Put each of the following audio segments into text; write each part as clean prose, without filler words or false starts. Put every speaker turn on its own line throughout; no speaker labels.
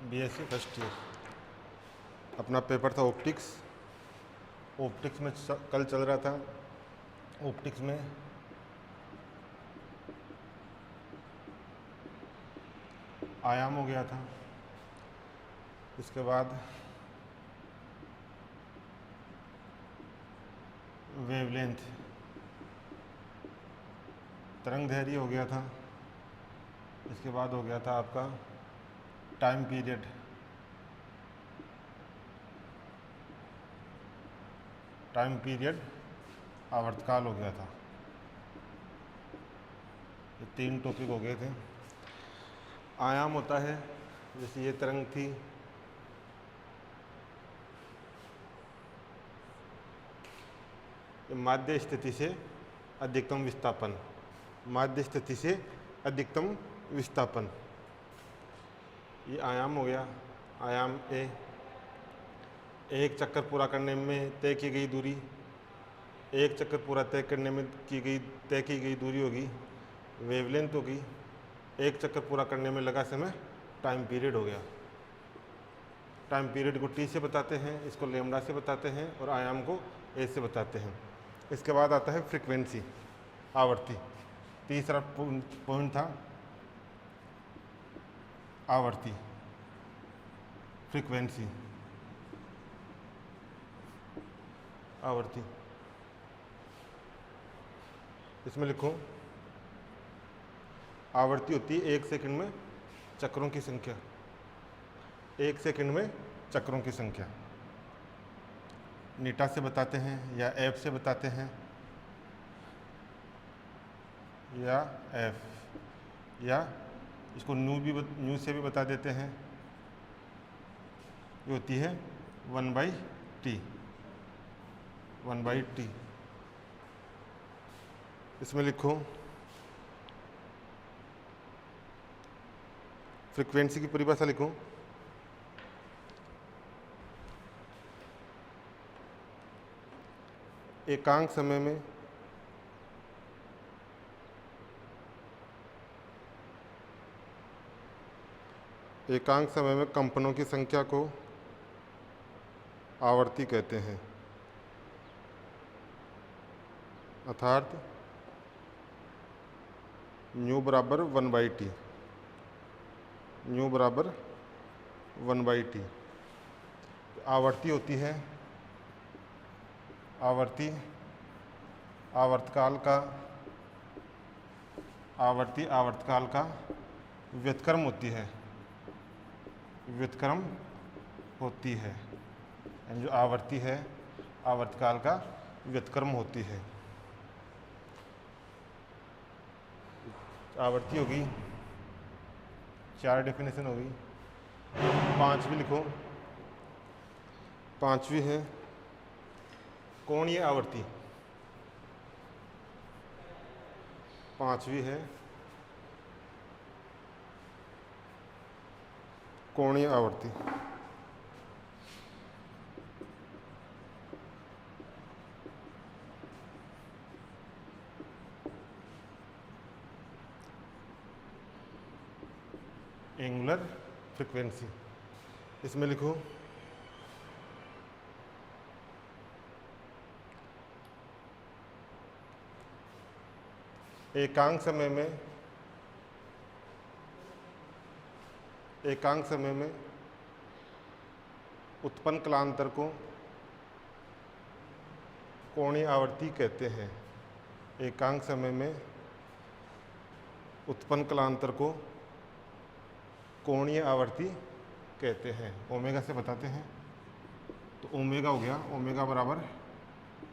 BSc first year. अपना paper था optics. Optics में कल चल रहा था। ऑप्टिक्स में आयाम हो गया था। इसके बाद वेवलेंथ, तरंग दैर्घ्य हो गया था। इसके बाद हो गया था आपका टाइम पीरियड, आवर्तकाल हो गया था। ये 3 टॉपिक हो गए थे। आयाम होता है, जैसे ये तरंग थी, माध्य स्थिति से अधिकतम विस्थापन, माध्य स्थिति से अधिकतम विस्थापन, ये आयाम हो गया। आयाम ए, एक चक्कर पूरा करने में तय की गई दूरी, एक चक्कर पूरा तय करने में तय की गई दूरी होगी, वेवलेंथ होगी। एक चक्कर पूरा करने में लगा समय, टाइम पीरियड हो गया। टाइम पीरियड को टी से बताते हैं, इसको लेमडा से बताते हैं, और आयाम को ए से बताते हैं। इसके बाद आता है फ्रीक्वेंसी, आवर्ती। तीसरा पॉइंट था आवर्ती, फ्रीक्वेंसी, आवर्ती। इसमें लिखो, आवर्ती होती है 1 सेकंड में चक्रों की संख्या, 1 सेकंड में चक्रों की संख्या। नीटा से बताते हैं या एफ से बताते हैं, या एफ, या इसको न्यू से भी बता देते हैं। ये होती है 1/t, 1/t। इसमें लिखो, फ्रीक्वेंसी की परिभाषा लिखो, एकांक समय में कंपनों की संख्या को आवर्ती कहते हैं। अर्थात न्यू बराबर 1/t, न्यू बराबर 1/t। आवर्ती होती है, आवर्ती आवर्तकाल का व्युत्क्रम होती है, व्युत्क्रम होती है। यानी जो आवर्ती है, आवर्तकाल का व्युत्क्रम होती है। आवर्ती होगी, 4 डेफिनेशन होगी। 5वीं लिखो, 5वीं है कोणीय आवर्ती। 5वीं है कोणीय आवर्ती। एंगुलर फ्रीक्वेंसी, इसमें लिखो, एकांक समय में उत्पन्न कलांतर को कोणीय आवर्ती कहते हैं। एकांक समय में उत्पन्न कलांतर को कोणीय आवर्ती कहते हैं। ओमेगा से बताते हैं, तो ओमेगा हो गया, ओमेगा बराबर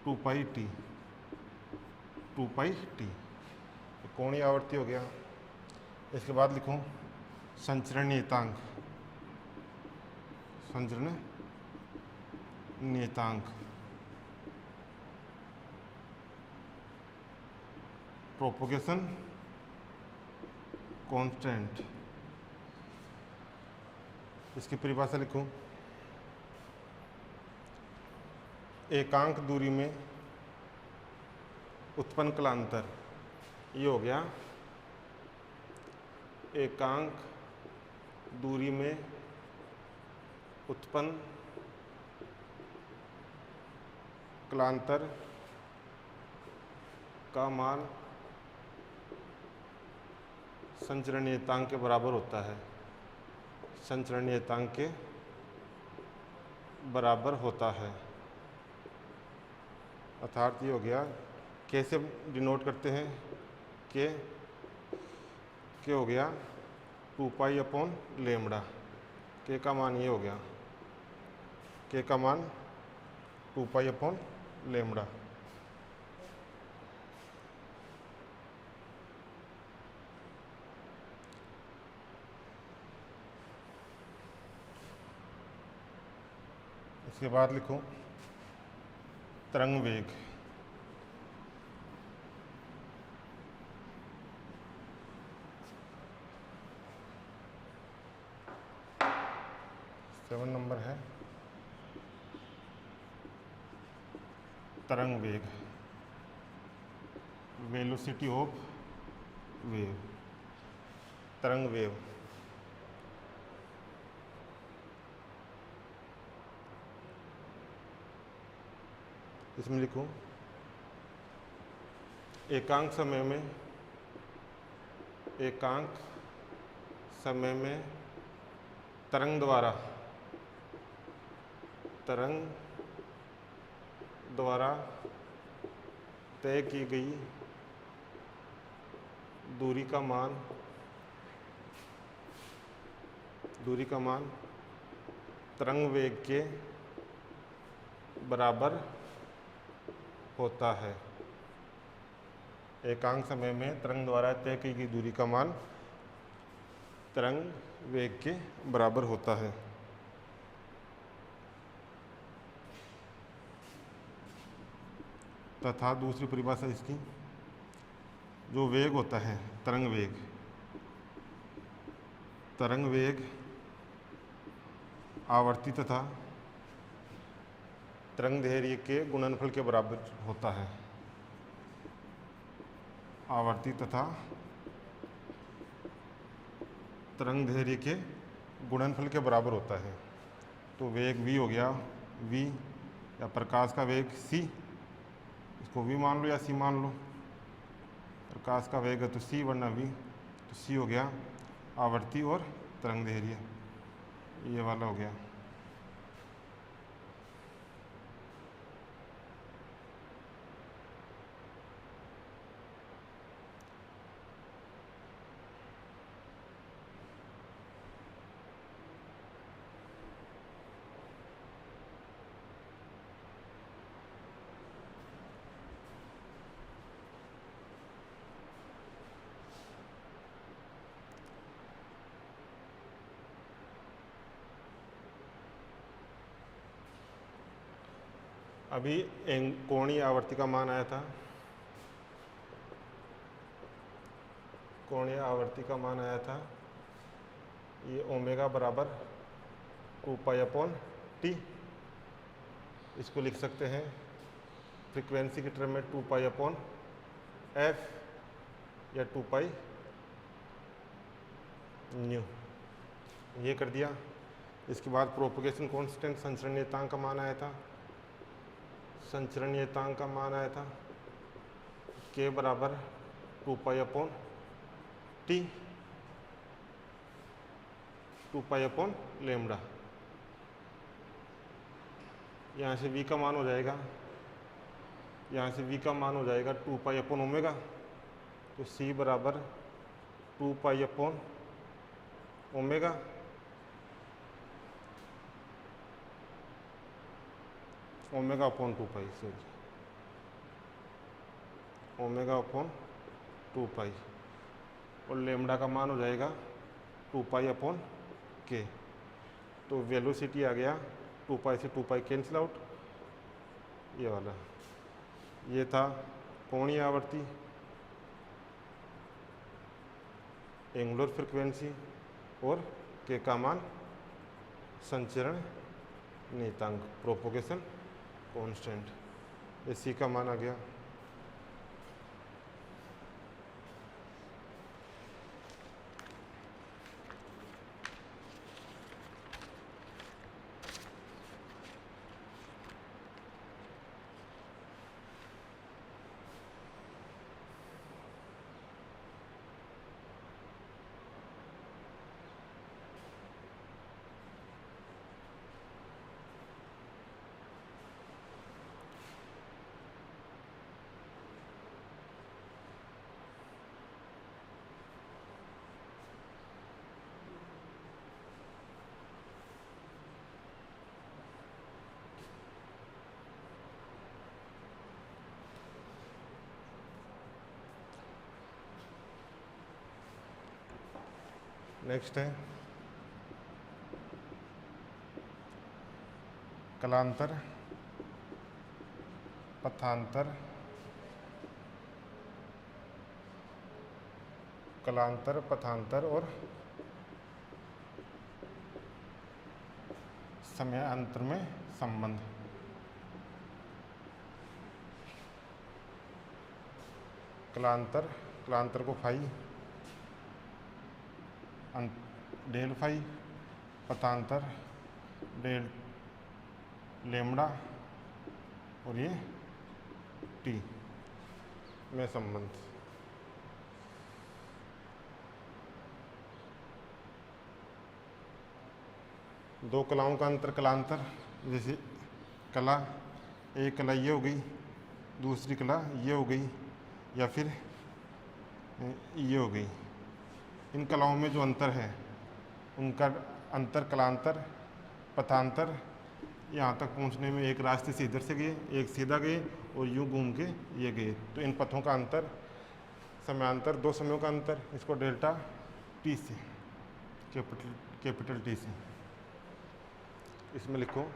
2πt, 2πt, कोणीय आवर्ती हो गया। इसके बाद लिखो संचरण नियतांक, संचरण नियतांक, प्रोपोगेशन कांस्टेंट। इसकी परिभाषा लिखो, एकांक दूरी में उत्पन्न कलांतर, ये हो गया एकांक दूरी में उत्पन्न कालांतर का मान संचरण नियतांक के बराबर होता है, संचरण नियतांक के बराबर होता है। अर्थात ये हो गया, कैसे डिनोट करते हैं, के हो गया 2 पाई अपॉन लेमड़ा, के का मान ये हो गया, के का मान 2 पाई अपॉन लेमड़ा। इसके बाद लिखो तरंग वेग। सेवन नंबर है तरंग वेग, वेलोसिटी ऑफ वेव, तरंग वेव। इसमें लिखो एकांक समय में तरंग द्वारा तय की गई दूरी का मान तरंग वेग के बराबर होता है। एकांक समय में तरंग द्वारा तय की गई दूरी का मान तरंग वेग के बराबर होता है। तथा दूसरी परिभाषा इसकी, जो वेग होता है तरंग वेग आवर्ती तथा तरंग दैर्घ्य के गुणनफल के बराबर होता है। आवर्ती तथा तरंग दैर्घ्य के गुणनफल के बराबर होता है। तो वेग v हो गया, v या प्रकाश का वेग c, इसको v मान लो या c मान लो। प्रकाश का वेग है तो c वरना v, तो c हो गया आवर्ती और तरंग दैर्घ्य, ये वाला हो गया। अभी कोणीय आवर्ती का मान आया था, कोणीय आवर्ती का मान आया था, ये ओमेगा बराबर 2 पाई अपॉन टी। इसको लिख सकते हैं फ्रीक्वेंसी के टर्म में 2 पाई अपॉन एफ या 2 पाई न्यू, ये कर दिया। इसके बाद प्रोपगेशन कांस्टेंट संचरण नियतांक का मान आया था, संचरण नियतांक का मान आया था के बराबर 2 pi upon T, 2 pi upon lambda. यहाँ से v का मान हो जाएगा, यहाँ से v का मान हो जाएगा 2 पाई अपॉन ओमेगा, तो c बराबर 2 pi upon omega omega upon 2 पाई, ओमेगा अपॉन 2 पाई, और लेमड़ा का मान हो जाएगा 2 पाई अपॉन के। तो वेलोसिटी आ गया 2 पाई से 2 पाई कैंसिल आउट, ये वाला। ये था कोणीय आवर्ती, एंगुलर फ्रीक्वेंसी, और के का मान संचरण नियतांक प्रोपोगेशन कांस्टेंट, ये सी का मान आ गया। नेक्स्ट है कलांतर, पथांतर, कलांतर, पथांतर और समयांतर में संबंध। कलांतर, कलांतर को फाई, डेल फाई, पथांतर डेल लेमड़ा और ये टी में संबंध। दो कलाओं का अंतर कलांतर, जैसे कला, एक कला ये हो गई, दूसरी कला ये हो गई, या फिर ये हो गई। इन कलाओं में जो अंतर है उनका अंतर कलांतर, पथांतर यहाँ तक पहुँचने में एक रास्ते से इधर से गए, एक सीधा गए और यूँ घूम के ये गए, तो इन पथों का अंतर समयांतर, दो समयों का अंतर, इसको डेल्टा टी से, कैपिटल टी से इसमें लिखो।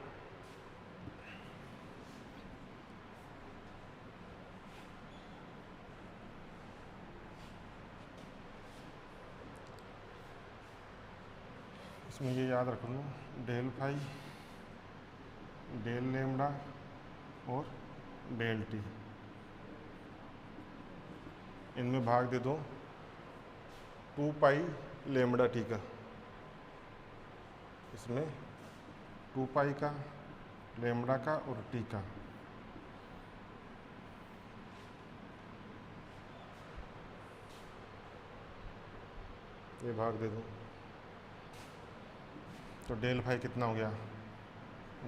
इसमें ये याद रख लो, डेल फाई, डेल लेमड़ा और डेल टी, इनमें भाग दे दो 2 पाई लेमड़ा टी का। इसमें 2 पाई का, लेमड़ा का और टी का। ये भाग दे दो तो डेल फाई कितना हो गया,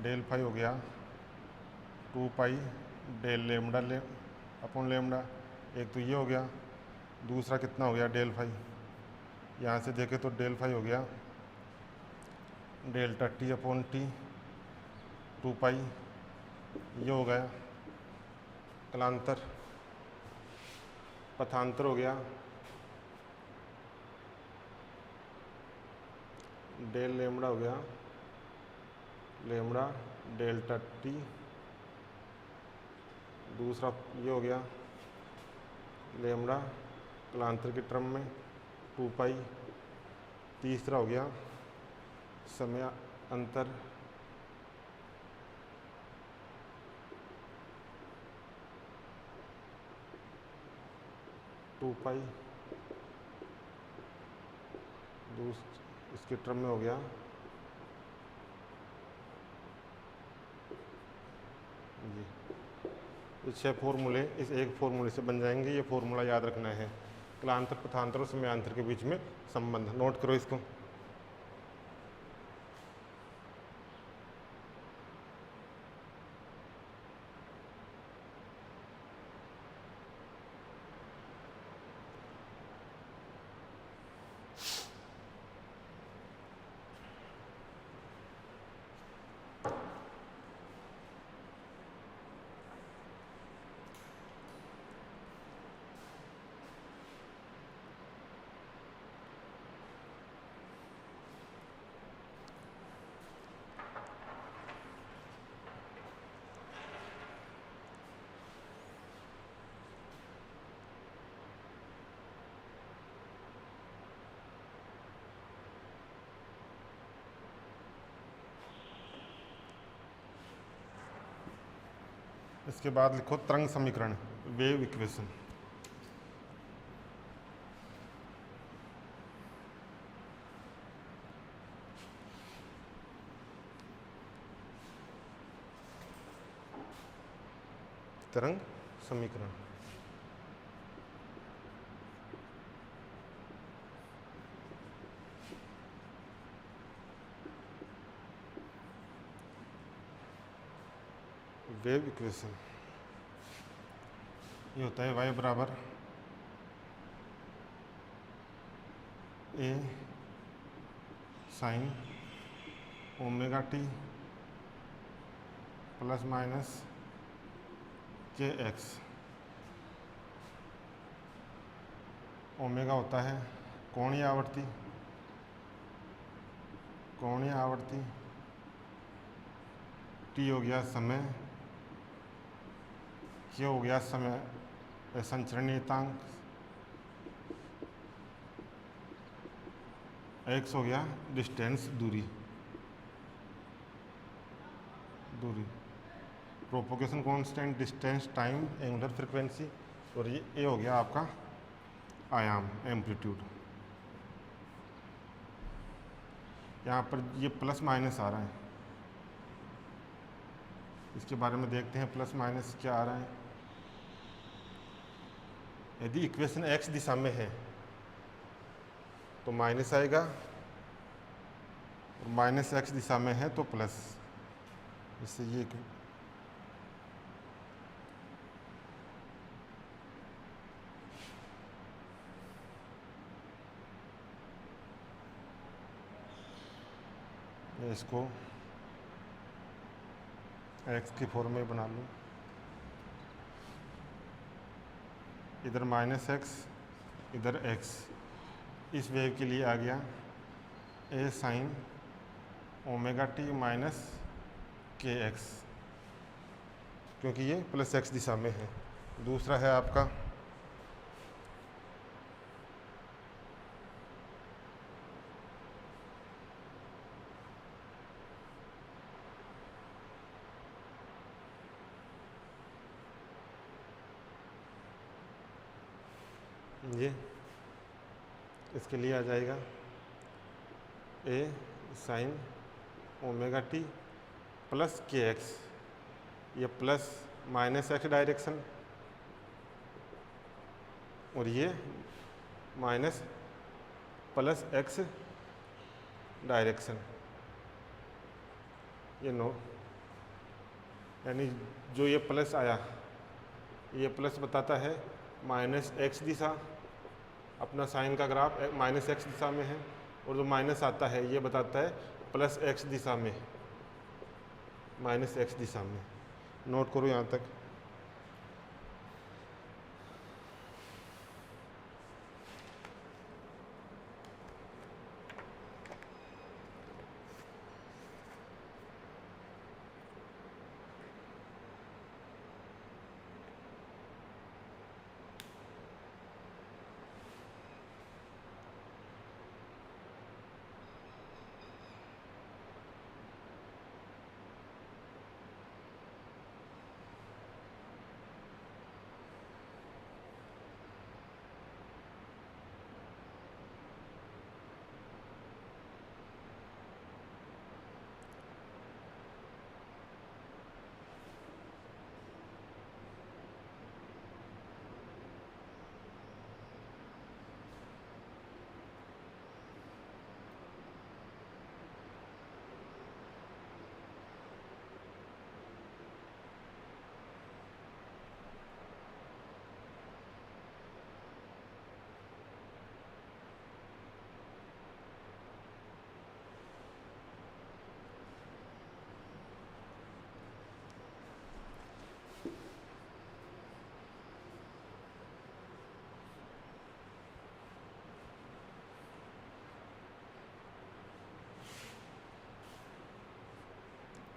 डेल फाई हो गया 2 pi del lambda upon lambda, एक तो ये हो गया, दूसरा कितना हो गया डेल फाई, यहाँ से देखें तो डेल फाई हो गया डेल्टा टी अपॉन टी 2 पाई, ये हो गया कलांतर। पथांतर हो गया डेल लेमड़ा हो गया लेमड़ा डेल्टा टी, दूसरा ये हो गया लेमड़ा कलांतर के टर्म में 2 पाई, तीसरा हो गया समय अंतर टू पाई, इसके टर्म में हो गया ये 6 फॉर्मूले इस एक फॉर्मूले से बन जाएंगे। ये फॉर्मूला याद रखना है, कलांतर, पथांतर और समयांतर के बीच में संबंध। नोट करो इसको। इसके बाद लिखो तरंग समीकरण, वेव इक्वेशन। तरंग समीकरण वेव इक्वेशन ये होता है y बराबर a sign omega T plus minus के एक्स। ओमेगा होता है कोणीय आवर्ती कोणीय आवर्ती, टी हो गया समय, Q हो गया समय संचरण नियतांक, x हो गया डिस्टेंस दूरी, propagation constant, distance, time, angular frequency, और ये ए हो गया आपका आयाम एम्पलीट्यूड। यहाँ पर ये प्लस माइनस आ रहा है, इसके बारे में देखते हैं प्लस माइनस क्या आ रहा है। यदि इक्वेशन एक्स दिशा में है तो माइनस आएगा, और माइनस एक्स दिशा में है तो प्लस। इससे ये इसको एक्स की फॉर्म में बना लूँ, इधर माइनस एक्स, इधर एक्स। इस वेव के लिए आ गया ए साइन ओमेगा टी माइनस के एक्स, क्योंकि ये प्लस एक्स दिशा में है। दूसरा है आपका ये, इसके लिए आ जाएगा A sine omega T plus के एक्स, ये प्लस माइनस एक्स डायरेक्शन, और ये माइनस प्लस एक्स डायरेक्शन। ये नो, यानी जो ये प्लस आया, ये प्लस बताता है माइनस एक्स दिशा, अपना साइन का ग्राफ माइनस एक्स दिशा में है, और जो माइनस आता है ये बताता है प्लस एक्स दिशा में, माइनस एक्स दिशा में। नोट करो यहाँ तक।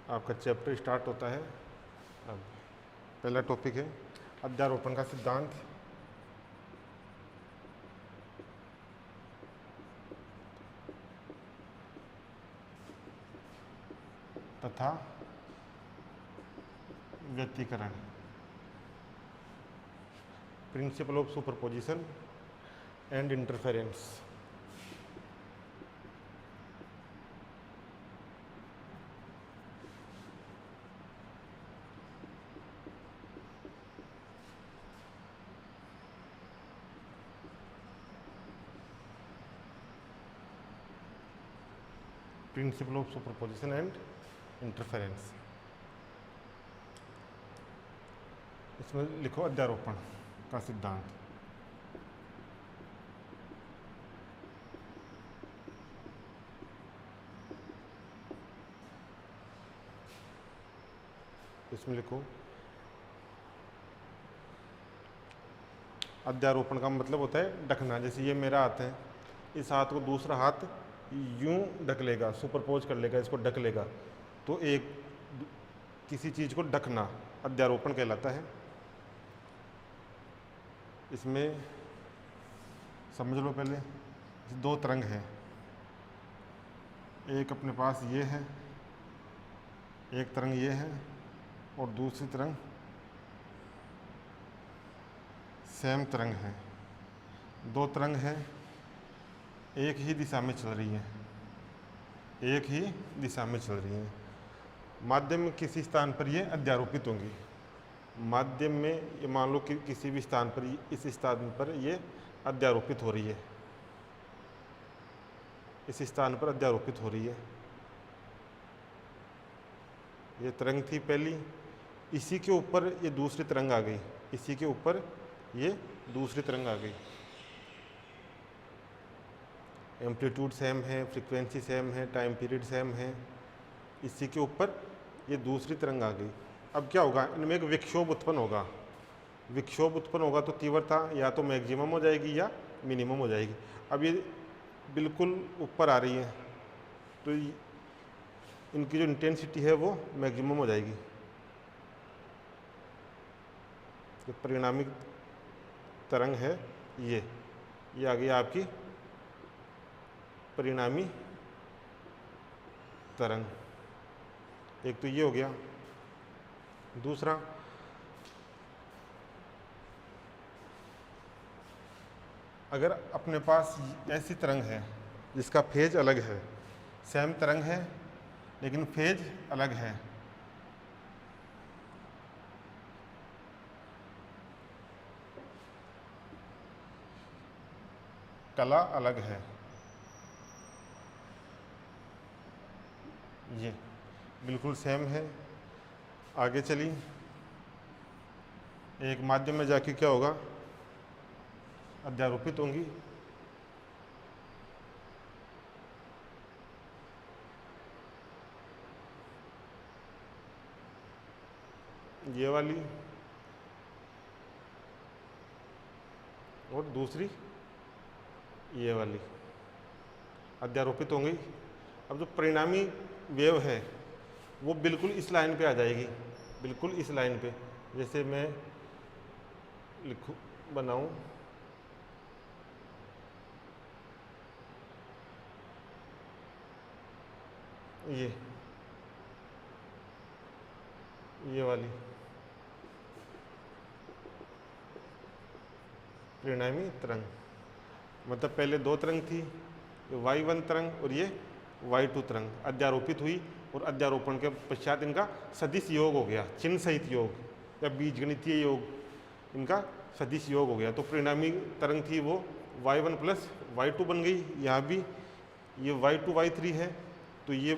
आपका चैप्टर स्टार्ट होता है। अब पहला टॉपिक है अध्यारोपण का सिद्धांत। तथा व्यतिकरण, principle of superposition and interference. Principle of superposition and interference. इसमें लिखो अध्यारोपण का सिद्धांत। इसमें लिखो अध्यारोपण का मतलब होता है ढकना। जैसे ये मेरा हाथ है, इस हाथ को दूसरा हाथ यूं ढक लेगा, सुपरपोज कर लेगा, इसको ढक लेगा, तो एक किसी चीज़ को ढकना अध्यारोपण कहलाता है। इसमें समझ लो पहले, दो तरंग हैं, एक अपने पास ये है, एक तरंग ये है और दूसरी तरंग सेम तरंग है। दो तरंग है, एक ही दिशा में चल रही हैं, एक ही दिशा में चल रही हैं। माध्यम में किसी स्थान पर ये अध्यारोपित होंगी। माध्यम में ये मान लो कि किसी भी स्थान पर, इस स्थान पर ये अध्यारोपित हो रही है, इस स्थान पर अध्यारोपित हो रही है। ये तरंग थी पहली, इसी के ऊपर ये दूसरी तरंग आ गई, इसी के ऊपर ये दूसरी तरंग आ गई। एम्पलीट्यूड सेम है, फ्रीक्वेंसी सेम है, टाइम पीरियड सेम है, इसी के ऊपर ये दूसरी तरंग आ गई। अब क्या होगा, इनमें एक विक्षोभ उत्पन्न होगा। विक्षोभ उत्पन्न होगा तो तीव्रता या तो मैक्सिमम हो जाएगी या मिनिमम हो जाएगी। अब ये बिल्कुल ऊपर आ रही है तो इनकी जो इंटेंसिटी है वो मैक्सिमम हो जाएगी। जो परिणामी तरंग है ये आ गई आपकी परिणामी तरंग। एक तो ये हो गया। दूसरा, अगर अपने पास ऐसी तरंग है जिसका फेज अलग है, सेम तरंग है लेकिन फेज अलग है, कला अलग है, ये बिल्कुल सेम है, आगे चली, एक माध्यम में जाके क्या होगा, अध्यारोपित होंगी। ये वाली और दूसरी ये वाली अध्यारोपित होंगी। अब जो परिणामी वेव है वो बिल्कुल इस लाइन पे आ जाएगी, बिल्कुल इस लाइन पे। जैसे मैं लिखूं, बनाऊं, ये वाली परिणामी तरंग, मतलब पहले दो तरंग थी, y1 तरंग और ये y2 तरंग अध्यारोपित हुई और अध्यारोपण के पश्चात इनका सदिश योग हो गया, चिन्ह सहित योग या बीजगणितीय योग, इनका सदिश योग हो गया। तो परिणामी तरंग थी वो y1 प्लस y2 बन गई। यहाँ भी ये y2 y3 है तो ये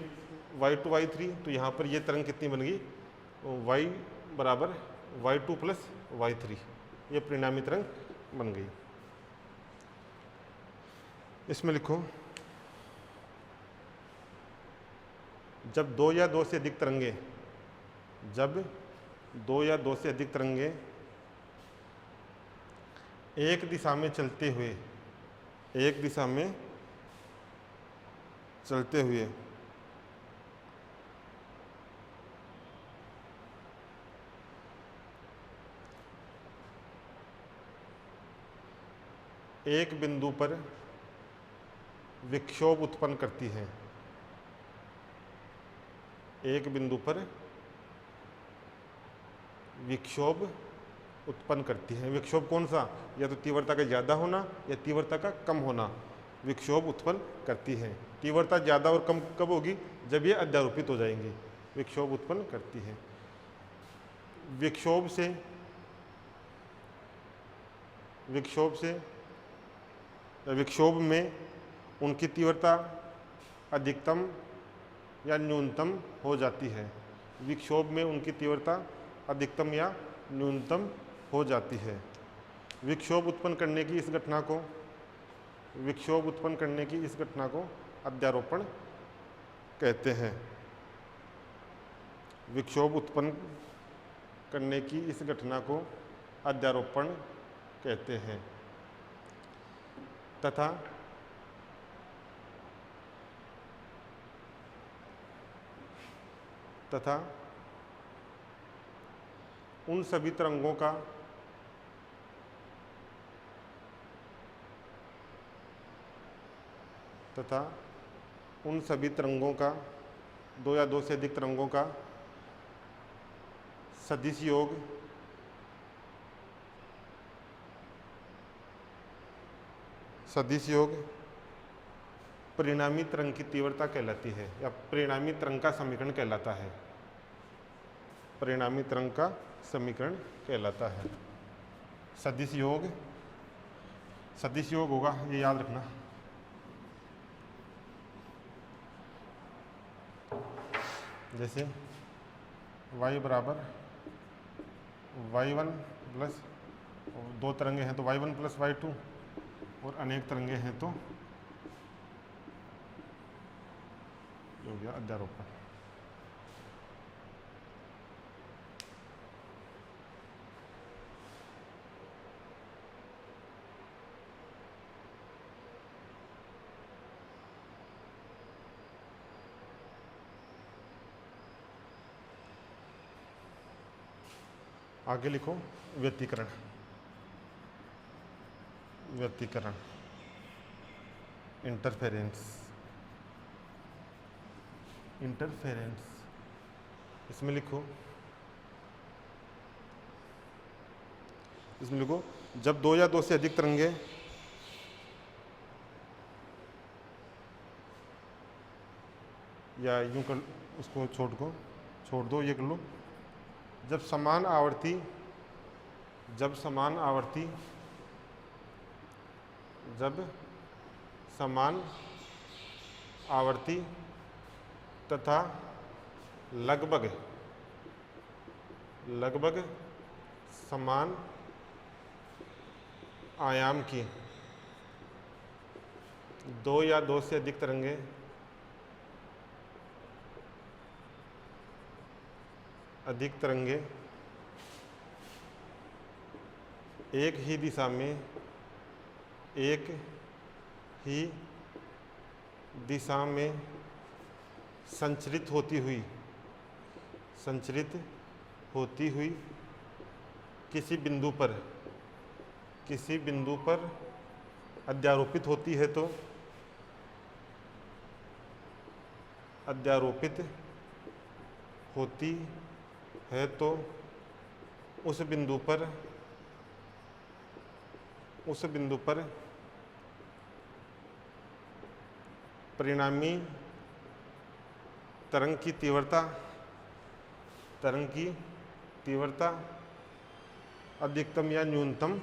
y2 y3, तो यहाँ पर ये तरंग कितनी बन गई, y बराबर y2 प्लस y3, ये परिणामी तरंग बन गई। इसमें लिखो, जब दो या दो से अधिक तरंगे, जब दो या दो से अधिक तरंगे एक दिशा में चलते हुए, एक दिशा में चलते हुए एक बिंदु पर विक्षोभ उत्पन्न करती हैं, एक बिंदु पर विक्षोभ उत्पन्न करती है। विक्षोभ कौन सा, या तो तीव्रता का ज़्यादा होना या तीव्रता का कम होना, विक्षोभ उत्पन्न करती है। तीव्रता ज़्यादा और कम कब होगी, जब ये अध्यारोपित हो जाएंगी, विक्षोभ उत्पन्न करती है। विक्षोभ में उनकी तीव्रता अधिकतम या न्यूनतम हो जाती है। विक्षोभ में उनकी तीव्रता अधिकतम या न्यूनतम हो जाती है। विक्षोभ उत्पन्न करने की इस घटना को, विक्षोभ उत्पन्न करने की इस घटना को अध्यारोपण कहते हैं। विक्षोभ उत्पन्न करने की इस घटना को अध्यारोपण कहते हैं। तथा तथा उन सभी तरंगों का दो या दो से अधिक तरंगों का सदिश योग परिणामी तरंग की तीव्रता कहलाती है, या परिणामी तरंग का समीकरण कहलाता है। परिणामी तरंग का समीकरण कहलाता है। सदिश योग होगा, ये याद रखना। जैसे y बराबर y1 प्लस, दो तरंगे हैं तो y1 प्लस y2, और अनेक तरंगे हैं तो हो गया अध्यारोपण। आगे लिखो व्यतिकरण। इंटरफेरेंस। इसमें लिखो जब दो या दो से अधिक तरंगे या यूं कर, उसको छोड़ दो, ये कर लो। जब समान आवर्ती तथा लगभग समान आयाम की दो या दो से अधिक तरंगे एक ही दिशा में संचरित होती हुई किसी बिंदु पर अध्यारोपित होती है तो उस बिंदु पर परिणामी तरंग की तीव्रता अधिकतम या न्यूनतम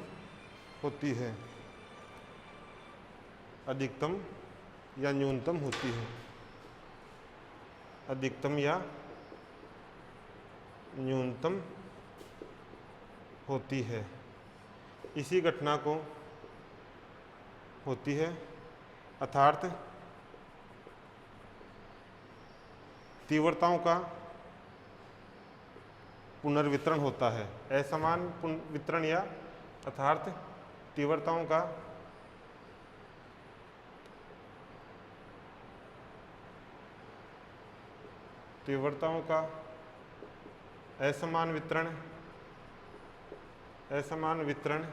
होती है। अधिकतम या न्यूनतम होती है। इसी घटना को होती है अर्थात तीव्रताओं का पुनर्वितरण होता है। असमान वितरण या अर्थात तीव्रताओं का असमान वितरण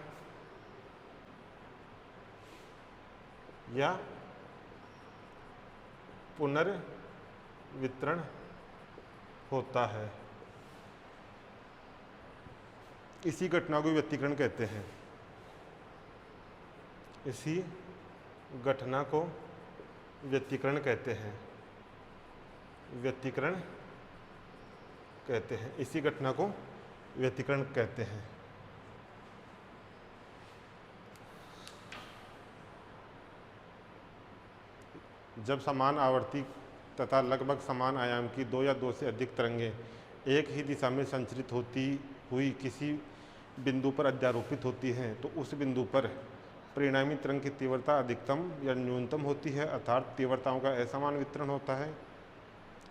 या पुनर्वितरण होता है। इसी घटना को व्यतिकरण कहते हैं। इसी घटना को व्यतिकरण कहते हैं। इसी घटना को व्यतिकरण कहते हैं। जब समान आवर्ती तथा लगभग समान आयाम की दो या दो से अधिक तरंगें एक ही दिशा में संचरित होती हुई किसी बिंदु पर अध्यारोपित होती हैं तो उस बिंदु पर परिणामी तरंग की तीव्रता अधिकतम या न्यूनतम होती है, अर्थात तीव्रताओं का असमान वितरण होता है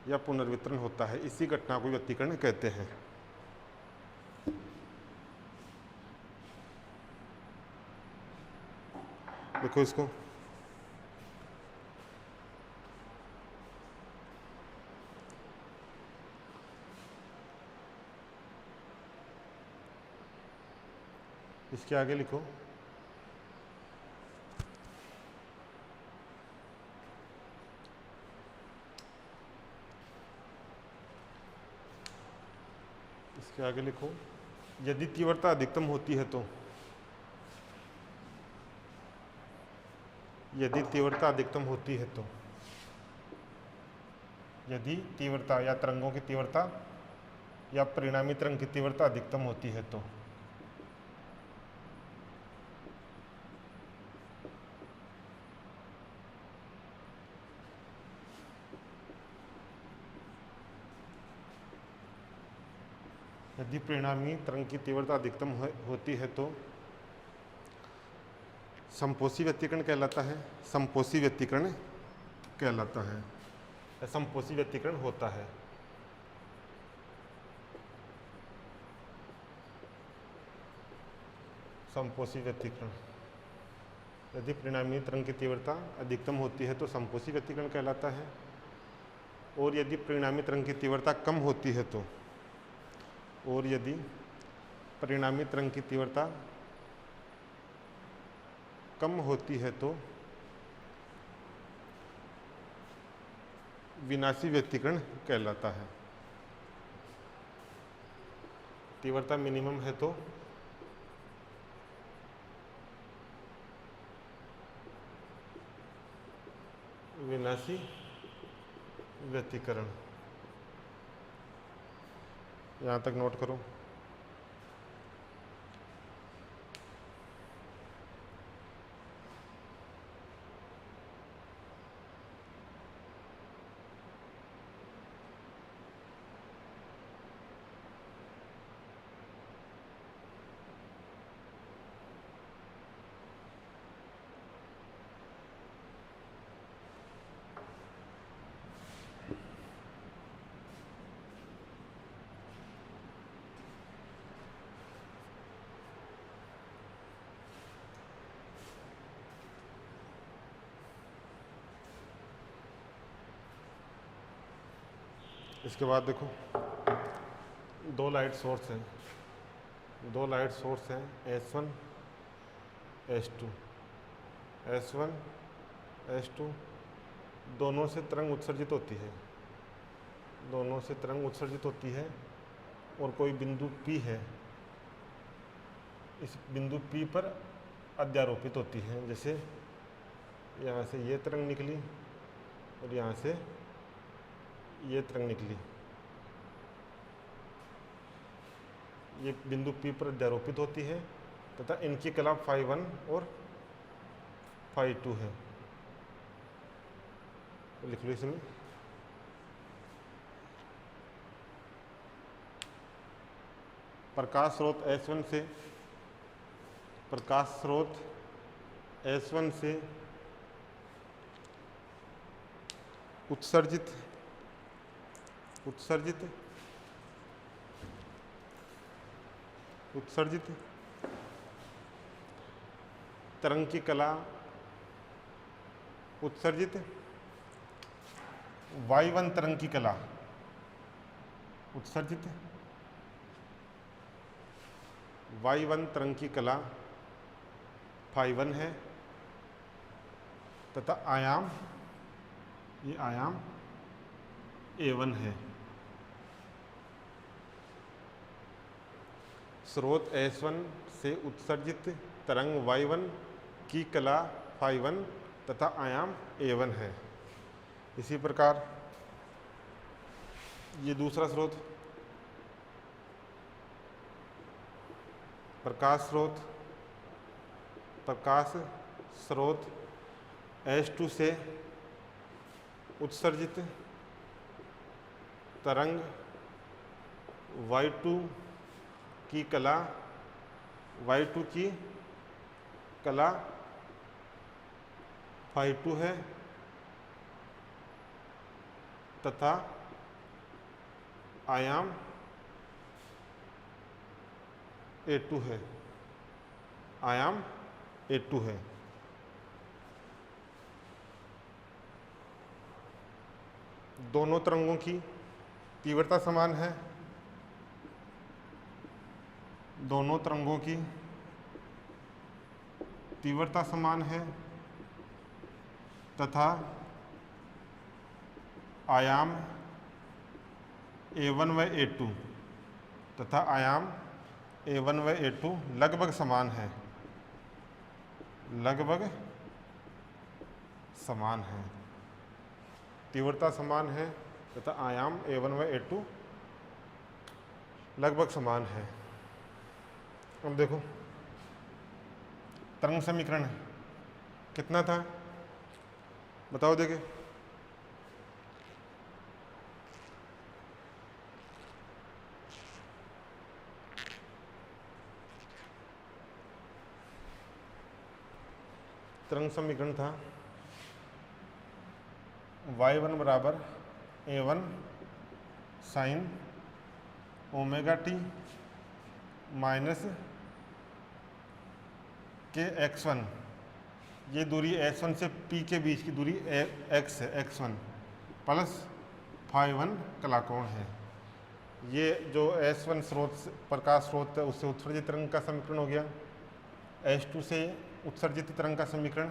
या पुनर्वितरण होता है। इसी घटना को व्यतिकरण कहते हैं। देखो इसको, इसके आगे लिखो इसके आगे लिखो यदि तीव्रता अधिकतम होती है तो, यदि तीव्रता अधिकतम होती है तो, यदि तीव्रता या तरंगों की तीव्रता या परिणामी तरंग की तीव्रता अधिकतम होती है तो यदि परिणामी तरंग की तीव्रता अधिकतम होती है तो समपोषी व्यतिकरण कहलाता है, समपोषी व्यतिकरण कहलाता है, समपोषी व्यतिकरण होता है। समपोषी व्यतिकरण, यदि परिणामी तरंग की तीव्रता अधिकतम होती है तो समपोषी व्यतिकरण कहलाता है, और यदि परिणामी तरंग की तीव्रता कम होती है तो, और यदि परिणामी तरंग की तीव्रता कम होती है तो विनाशी व्यतिकरण कहलाता है। तीव्रता मिनिमम है तो विनाशी व्यतिकरण। यहाँ तक नोट करो। इसके बाद देखो दो लाइट सोर्स हैं, दो लाइट सोर्स हैं S1 S2, S1 S2, दोनों से तरंग उत्सर्जित होती है, दोनों से तरंग उत्सर्जित होती है और कोई बिंदु P है, इस बिंदु P पर अध्यारोपित होती है। जैसे यहाँ से ये तरंग निकली और यहाँ से ये तरंग निकली, ये बिंदु P पर अध्यारोपित होती है तथा इनकी कला φ1 और φ2 है। तो लिख लो इसमें प्रकाश स्रोत S1 से, प्रकाश स्रोत S1 से उत्सर्जित तरंग की कला, उत्सर्जित y1 तरंग की कला, उत्सर्जित y1 तरंग की कला φ1 है तथा आयाम, ये आयाम A1 है। स्रोत S1 से उत्सर्जित तरंग y1 की कला φ1 तथा आयाम A1 है। इसी प्रकार ये दूसरा स्रोत, प्रकाश स्रोत S2 से उत्सर्जित तरंग y2 की कला, y2 की कला φ2 है तथा आयाम A2 है, आयाम A2 है। दोनों तरंगों की तीव्रता समान है, दोनों तरंगों की तीव्रता समान है तथा आयाम A1 व A2 तथा आयाम A1 व A2 लगभग समान है, लगभग समान है। तीव्रता समान है तथा आयाम A1 व A2 लगभग समान है। अब देखो तरंग समीकरण कितना था, बताओ देखे। तरंग समीकरण था y1 बराबर A1 sine omega t minus के x1, ये दूरी s1 से p के बीच की दूरी x है, x1 प्लस φ1 कलाकोण है। ये जो s1 स्रोत प्रकाश स्रोत है उससे उत्सर्जित तरंग का समीकरण हो गया। s2 से उत्सर्जित तरंग का समीकरण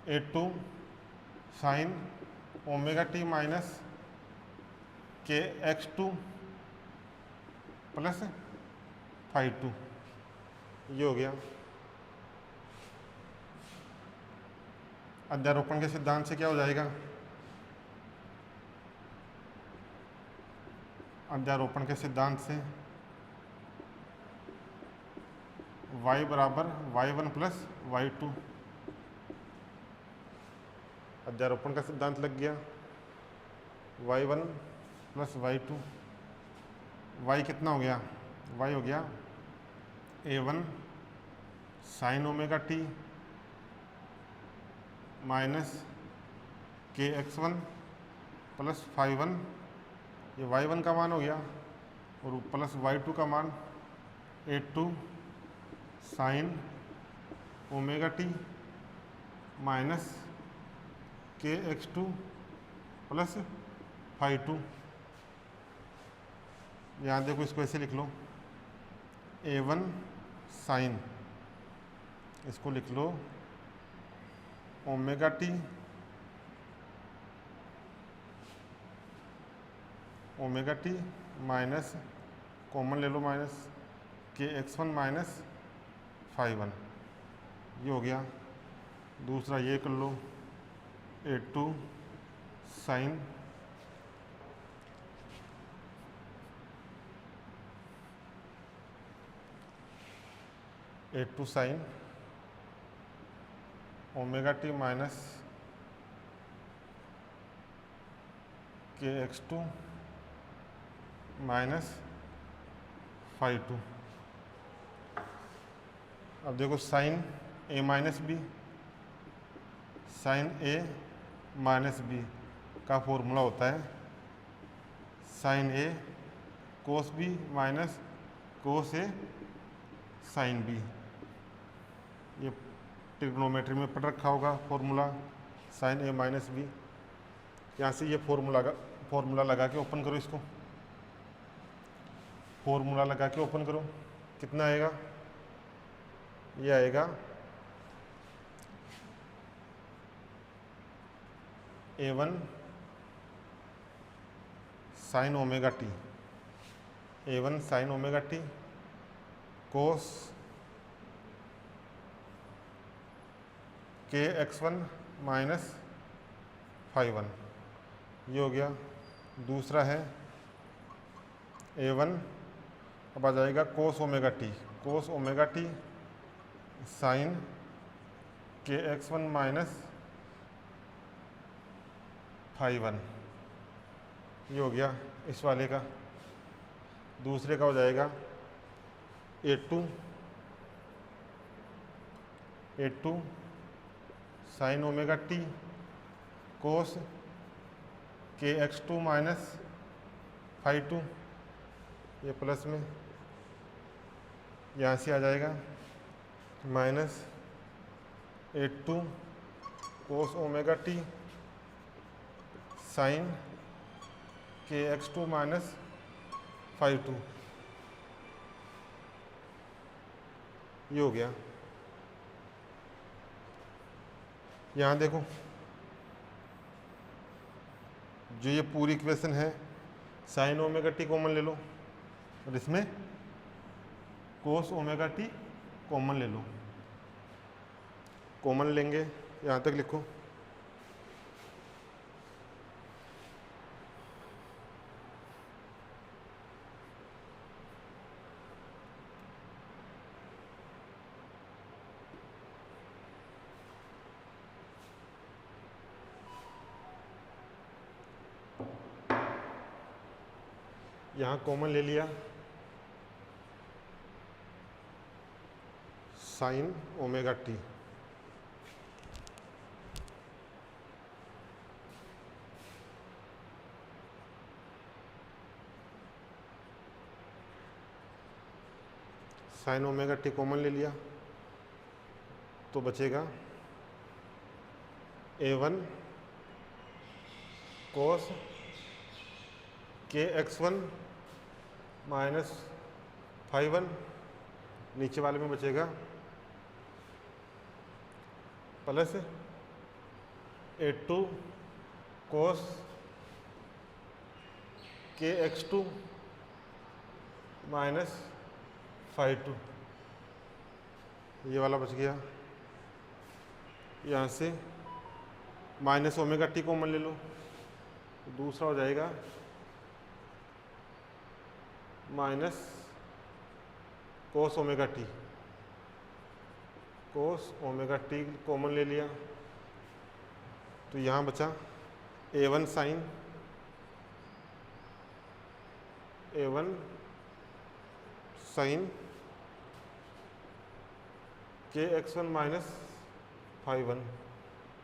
A2 sine omega t minus k x2 plus φ2, ये हो गया। अध्यारोपण के सिद्धांत से क्या हो जाएगा, अध्यारोपण के सिद्धांत से y बराबर y1 प्लस y2, अध्यारोपण का सिद्धांत लग गया। y1 प्लस y2, y कितना हो गया, y हो गया A1 sine omega t minus के x1 प्लस φ1, ये y1 का मान हो गया, और प्लस y2 का मान A2 sine omega t minus k x2 plus φ2। यहाँ देखो इसको ऐसे लिख लो, A1 साइन, इसको लिख लो ओमेगा टी माइनस, कॉमन ले लो माइनस के x1 माइनस φ1, ये हो गया। दूसरा ये कर लो A2 sine A2 sine omega t minus k x2 minus φ2। अब देखो sine A minus B, sine A minus B का फॉर्मूला होता है sine A cos B minus cos A sine B. ये ट्रिग्नोमेट्री में पढ़ रखा होगा formula sine A minus B. यहाँ से ये फॉर्मूला लगा के ओपन करो, इसको फॉर्मूला लगा के ओपन करो, कितना आएगा, ये आएगा A1 sine omega t, A1 sine omega t cos के x1 माइनस φ1, ये हो गया। दूसरा है A1, अब आ जाएगा कोस omega t sine k x1 minus φ1, ये हो गया इस वाले का। दूसरे का हो जाएगा A2 sine omega t cos k x2 minus φ2, ये प्लस में, यहाँ से आ जाएगा minus A2 cos omega t sine k x2 minus φ2, ये हो गया। यहाँ देखो, जो ये पूरी इक्वेशन है साइन ओमेगा टी कॉमन ले लो और इसमें कोस ओमेगा टी कॉमन ले लो। कॉमन लेंगे, यहाँ तक लिखो, यहाँ कॉमन ले लिया, sign omega t, sign omega T common ले लिया तो बचेगा a1 कोस के x1 माइनस फाई 1, नीचे वाले में बचेगा प्लस a2 कोस के x2 माइनस फाई 2, ये वाला बच गया। यहाँ से माइनस ओमेगा टी कॉमन ले लो, दूसरा हो जाएगा माइनस कोस ओमेगा टी, कोस ओमेगा टी कॉमन ले लिया तो यहाँ बचा a1 sign, a1 sign k x1 minus phi 1,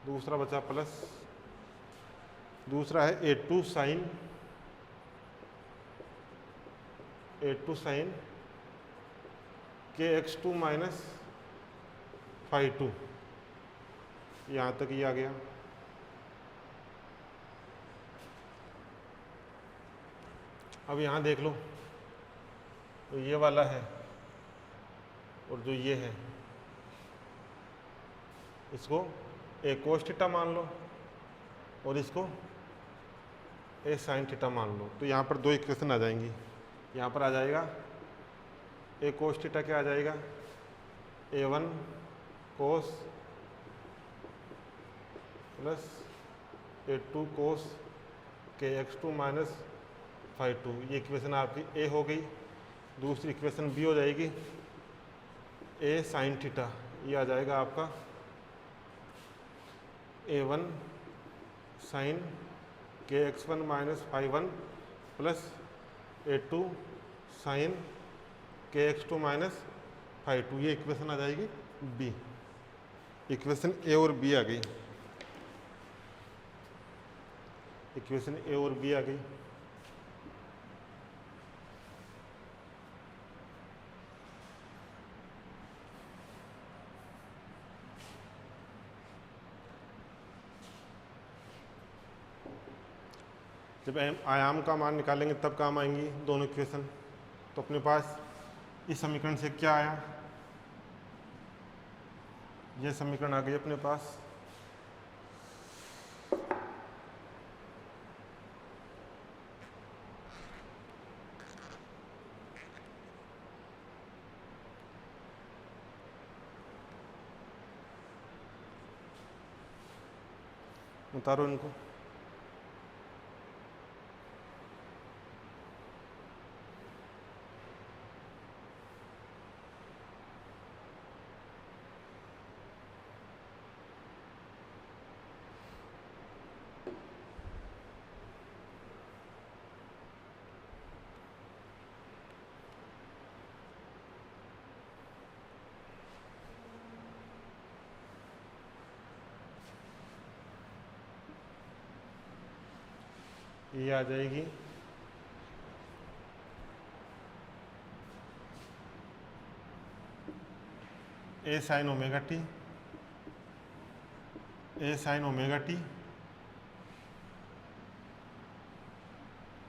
दूसरा बचा प्लस, दूसरा है a2 sine, a2 sign k x2 minus phi 2, यहाँ तक ये आ गया। अब यहाँ देख लो, तो ये वाला है और जो ये है इसको a कोस थीटा मान लो और इसको a साइन थीटा मान लो, तो यहाँ पर दो इक्वेशन आ जाएंगी। यहाँ पर आ जाएगा a कोस थीटा, क्या आ जाएगा a1 कोस प्लस a2 कोस के x2 माइनस फाई 2, ये इक्वेशन आपकी a हो गई। दूसरी इक्वेशन b हो जाएगी a साइन थीटा, ये आ जाएगा आपका a1 sign k x1 minus phi 1 plus a2 sign k x2 minus phi 2, ये इक्वेशन आ जाएगी b। इक्वेशन a और b आ गई, इक्वेशन a और b आ गई। जब आयाम का मान निकालेंगे तब काम आएंगी दोनों इक्वेशन। तो अपने पास इस समीकरण से क्या आया, ये समीकरण आ गई अपने पास उतारो इनको, ये आ जाएगी a sign omega T, a sign omega t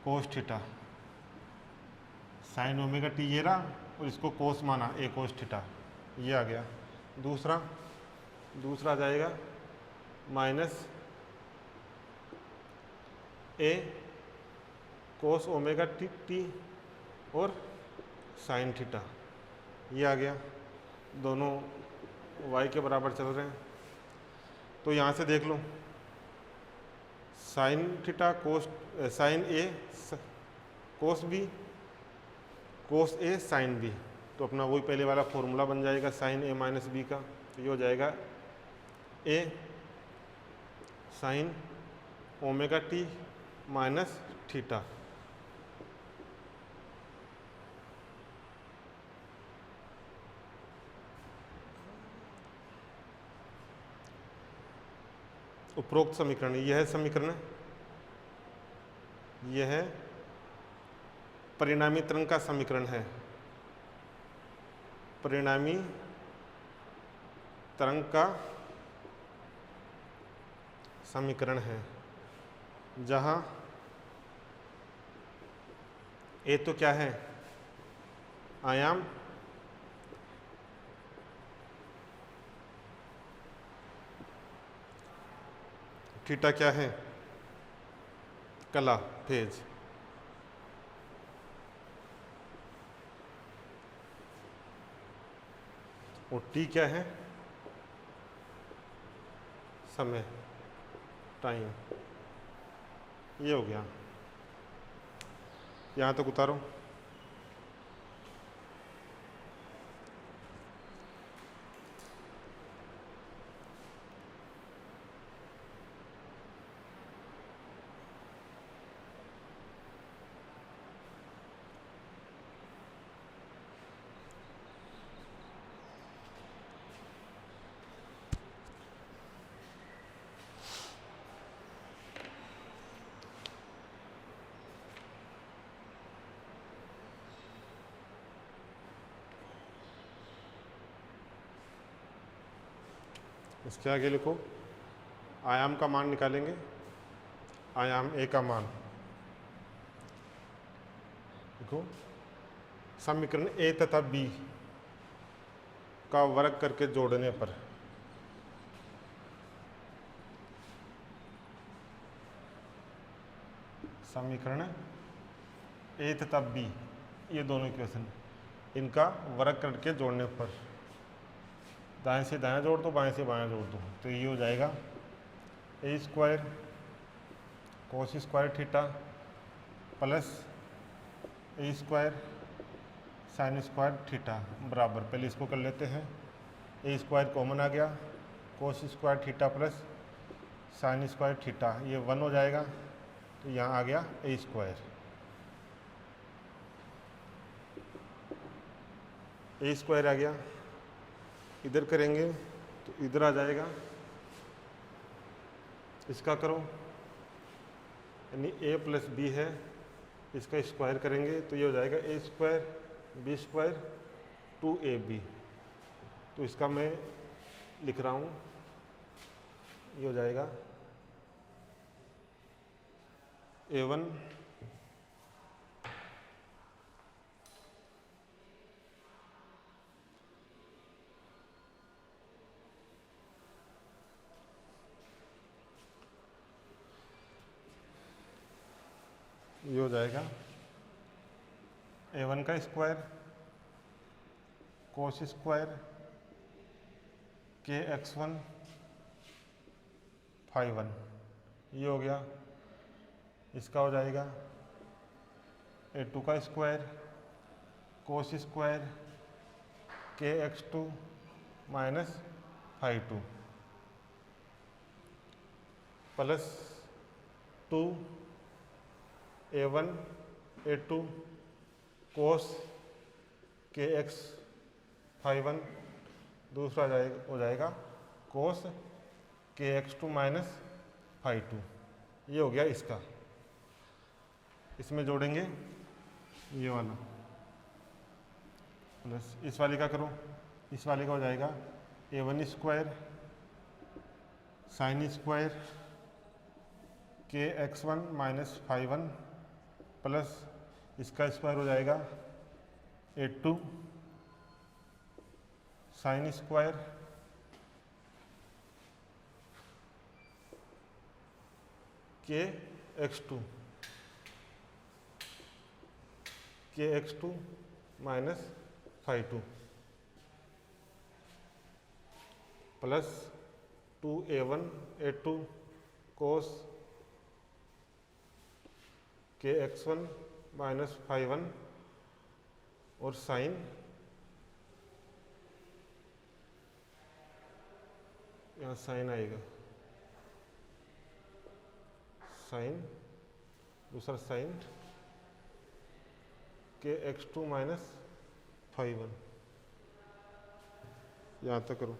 cos theta, sign omega T ये रहा और इसको कोस माना a कोस थीटा, ये आ गया। दूसरा आ जाएगा माइनस ए कोस ओमेगा टी और साइन थीटा, ये आ गया। दोनों y के बराबर चल रहे हैं। तो यहाँ से देख लो, साइन थीटा कोस साइन ए कोस बी कोस ए साइन बी, तो अपना वही पहले वाला फॉर्मूला बन जाएगा साइन ए माइनस बी का। तो ये हो जाएगा A sine omega t minus theta. उपरोक्त समीकरण, यह समीकरण, यह परिणामी तरंग का समीकरण है। परिणामी तरंग का समीकरण है, जहां ए तो क्या है, आयाम, थीटा क्या है, कला फेज, और टी क्या है, समय, टाइम। ये हो गया, यहाँ तक उतारो। इसके आगे लिखो, आयाम का मान निकालेंगे। आयाम ए का मान देखो, समीकरण ए तथा बी का वर्ग करके जोड़ने पर समीकरण ए तथा बी, ये दोनों इक्वेशन, इनका वर्ग करके जोड़ने पर दाएं से दाएं जोड़ दो, बाएं से बाएं जोड़ दो, तो ये हो जाएगा A square cos square theta plus A square sine square theta बराबर, पहले इसको कर लेते हैं। ए स्क्वायर कॉमन आ गया, कोस square theta plus sign square theta, ये 1 हो जाएगा, तो यहाँ आ गया ए स्क्वायर। ए स्क्वायर आ गया, इधर करेंगे तो इधर आ जाएगा, इसका करो, यानी ए प्लस बी है, इसका स्क्वायर करेंगे तो ये हो जाएगा A square B square 2ab। तो इसका मैं लिख रहा हूँ, ये हो जाएगा a1 ये हो जाएगा a1 का स्क्वायर कोस स्क्वायर के x1 phi1, ये हो गया। इसका हो जाएगा a2 का स्क्वायर कोस स्क्वायर के x2 minus phi2 plus 2 a1 a2 कोस के एक्स phi1, दूसरा हो जाएगा cos k x2 minus phi2, ये हो गया इसका। इसमें जोड़ेंगे ये वाला प्लस इस वाले का करो, इस वाले का हो जाएगा a1 स्क्वायर साइन स्क्वायर के x1 माइनस phi1 प्लस इसका स्क्वायर हो जाएगा a2 sine square k x two minus phi two plus 2a1a2 cos के x1 माइनस फाई वन और साइन यहाँ साइन आएगा, साइन दूसरा sine k x2 minus phi one. यहाँ तक करो।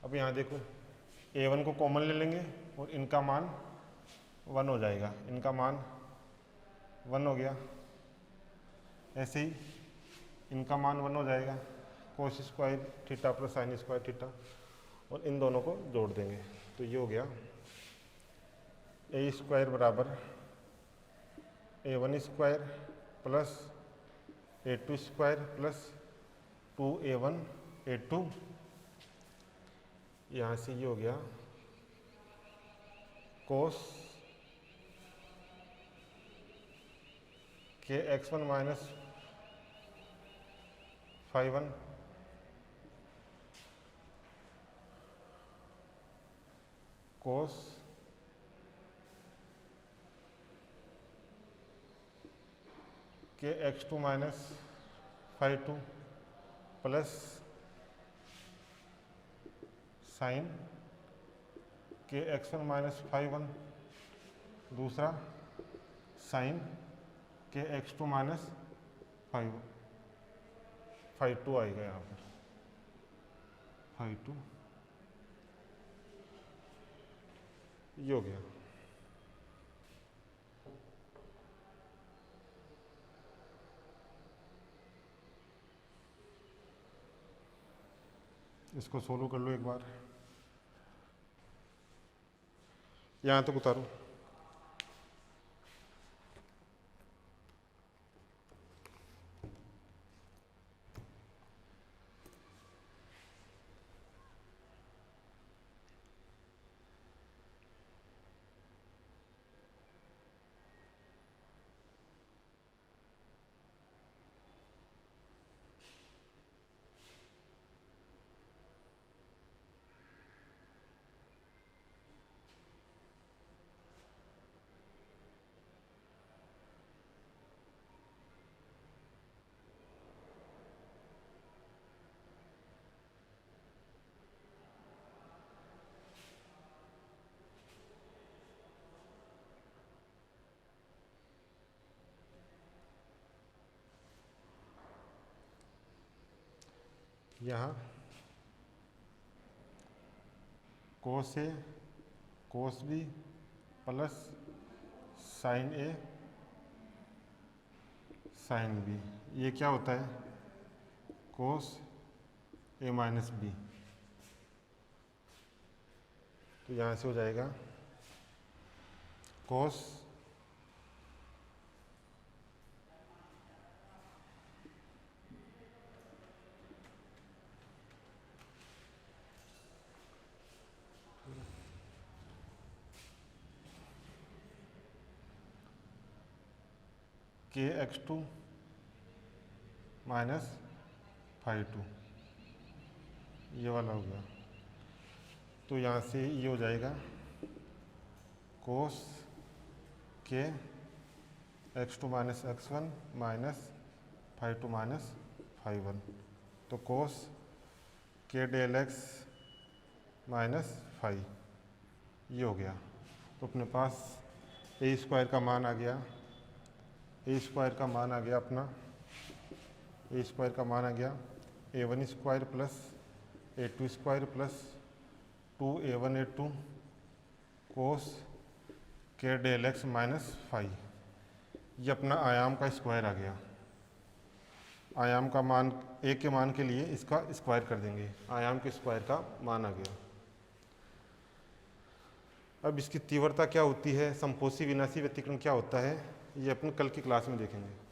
अब यहाँ देखो a1 को कॉमन ले लेंगे और इनका मान 1 हो जाएगा, इनका मान 1 हो गया। ऐसे ही इनका मान 1 हो जाएगा, कोस square theta plus sign square theta, और इन दोनों को जोड़ देंगे तो ये हो गया ए स्क्वायर बराबर a1 square plus a2 square plus 2a1a2। यहाँ से ये हो गया कोस के x1 minus phi one cos k x2 minus phi two plus sine k x1 minus phi one, दूसरा sine k x2 minus phi to आएगा यहाँ पर, फाई टू। ये हो गया। इसको सोल्व कर लो एक बार, यहाँ तक उतारो। यहाँ कोस ए कोस बी प्लस साइन ए साइन बी, ये क्या होता है कोस ए माइनस बी। तो यहाँ से हो जाएगा cos k x2 minus phi to, ये वाला हो गया। तो यहाँ से ये हो जाएगा cos k x2 minus x1 minus phi two minus phi one. तो कोस के डेल x माइनस फाई, ये हो गया। तो अपने पास ए स्क्वायर का मान आ गया, ए स्क्वायर का मान आ गया अपना, ए स्क्वायर का मान आ गया a1 square plus a2 square plus 2a1a2 cos के डेल एक्स माइनस फाई। ये अपना आयाम का स्क्वायर आ गया। आयाम का मान ए के मान के लिए इसका स्क्वायर कर देंगे, आयाम के स्क्वायर का मान आ गया। अब इसकी तीव्रता क्या होती है, समपोषी विनाशी व्यतिकरण क्या होता है, ये अपन कल की क्लास में देखेंगे।